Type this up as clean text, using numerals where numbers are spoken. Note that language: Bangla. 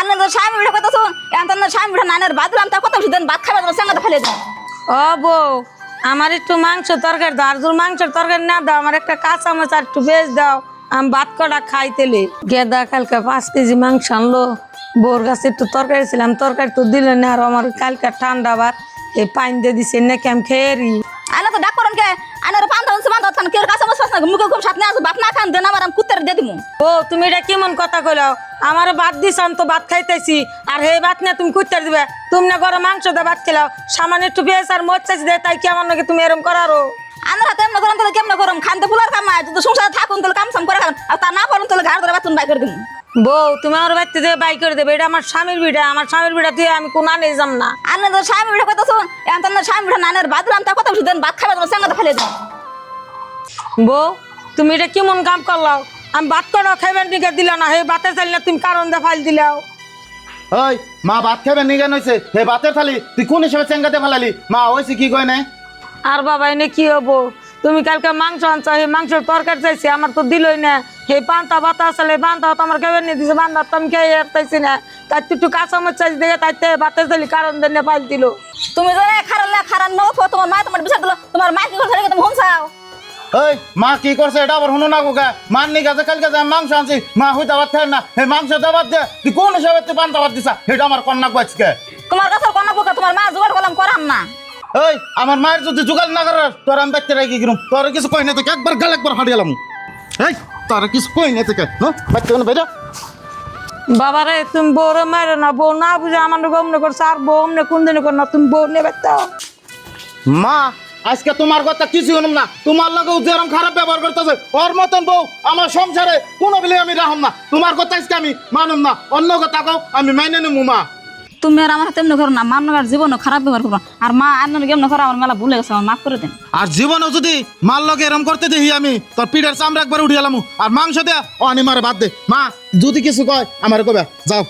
আনন্দ স্বামী বিড়া কথা শুন এখন স্বামী বিড়া নানের বাদ দিলাম তা কথা শুধু ভাত খাবে তোমার সঙ্গে ফেলে দিন ও বউ আমার একটু মাংস তরকারি দাও আর যদি মাংসের তরকারি না দাও আমার একটা কাঁচা মাছ আর একটু বেশ দাও আমি ভাত কটা খাইতেলে গেদা কালকে 5 কেজি মাংস আনলো বউর কাছে একটু তরকারি ছিলাম তরকারি তো দিলে না আর আমার কালকে ঠান্ডা ভাত এই পানি দিয়ে দিছে নাকি আমি খেয়েরি আনা তো ডাক করেন কে আনার পান ধরুন সমান ধরতাম কে কাছে বসে না মুখে খুব সাথে আসো ভাত না খান দেন আমার আমি কুত্তার দিয়ে দিমু ও তুমি এটা কেমন কথা কইলাও আমার ভাত দিছ আমি তো ভাত খাইতেছি আর হে ভাত না তুমি কুত্তার দিবে তুমি না গরম মাংস দিয়ে ভাত খেলাও সামান্য একটু পেঁয়াজ আর মরচাচ দে তাই কি আমার নাকি তুমি এরকম করারো আনার হাতে এমন করেন তাহলে কেমন করম খানতে ফুলার কামায় যদি সংসারে থাকুন তাহলে কাম সাম করে খান আর তা না করুন তাহলে ঘাড় ধরে বাতুন বাই করে দিমু বউ তুমি আমার বাড়িতে দিয়ে বাই করে দেবে এটা আমার স্বামীর বিড়া আমার স্বামীর বিড়া দিয়ে আমি কোন আনে যাম না আনন্দ স্বামী বিড়া কথা শুন এখন স্বামী বিড়া নানের বাদ দিলাম তা কথা শুধু ভাত খাবে তোমার সঙ্গে ফেলে দিন বউ তুমি এটা কেমন কাম করলাও আমি ভাত করা খাইবেন দিকে দিল না হে ভাতে চাইলে না তুমি কারণ দে ফাইল দিলাও ওই মা ভাত খাবে নিগান হয়েছে হে ভাতের থালি তুই কোন হিসেবে চেঙ্গাতে ফেলালি মা হয়েছে কি কয় না আর বাবা এনে কি হবো তুমি কালকে মাংস আনছো হে মাংসের তরকারি চাইছি আমার তো দিলই না হে পান্তা বাতা আসলে পান্তা তো আমার খাইবেন নিয়ে দিছে বান্ধার তো আমি খেয়ে এরতাইছি না তাই একটু কাঁচা মাছ চাইছি দেখে তাইতে ভাতের চাইলি কারণ দেন ফাইল দিল তুমি জানে খারালে খারান নো তোমার মা তোমার বিচার দিল তোমার মা কি করছে তুমি হুনছাও ওই মা কি করছে এটা আবার শুনো না গোকা মান নি গাছে কালকে যে মাংস আনছি মা হইতে ভাত খাই না হে মাংস দাবাত দে তুই কোন হিসাবে তুই পান্তা ভাত দিছা এটা আমার কন্যা আজকে তোমার কাছে কোন পোকা তোমার মা জোগাড় করলাম করাম না ওই আমার মায়ের যদি জোগাড় না করে তোর আমি দেখতে রাখি কিরম তোর কিছু কই না তোকে একবার গাল একবার হারিয়ালাম এই তোর কিছু কই না তোকে বাচ্চা কোনো বেজা বাবারে তুমি বউরে মারো না বউ না বুঝে আমার গমনে করছে আর বউ অমনে কোন দিনে কর না তুমি বউ নেবে তো মা আজকে তোমার কথা কিছু হলাম না তোমার লগেও যেরকম খারাপ ব্যবহার করতেছে ওর মতন বউ আমার সংসারে কোনো বিলে আমি রাখম না তোমার কথা আজকে আমি মানুম না অন্য কথা কও আমি মাইনে নেবো মা তুমি আর আমার হাতে এমনি করো না মার জীবনও খারাপ ব্যবহার করবো আর মা আন্নার কেমন করো আমার মেলা ভুলে গেছে আমার মাফ করে দেন আর জীবনেও যদি মার লগে এরম করতে দেখি আমি তোর পিঠের চামড়া একবার উঠিয়ালাম আর মাংস দেয়া ও আনি মারে বাদ দে মা যদি কিছু কয় আমার কবে যাও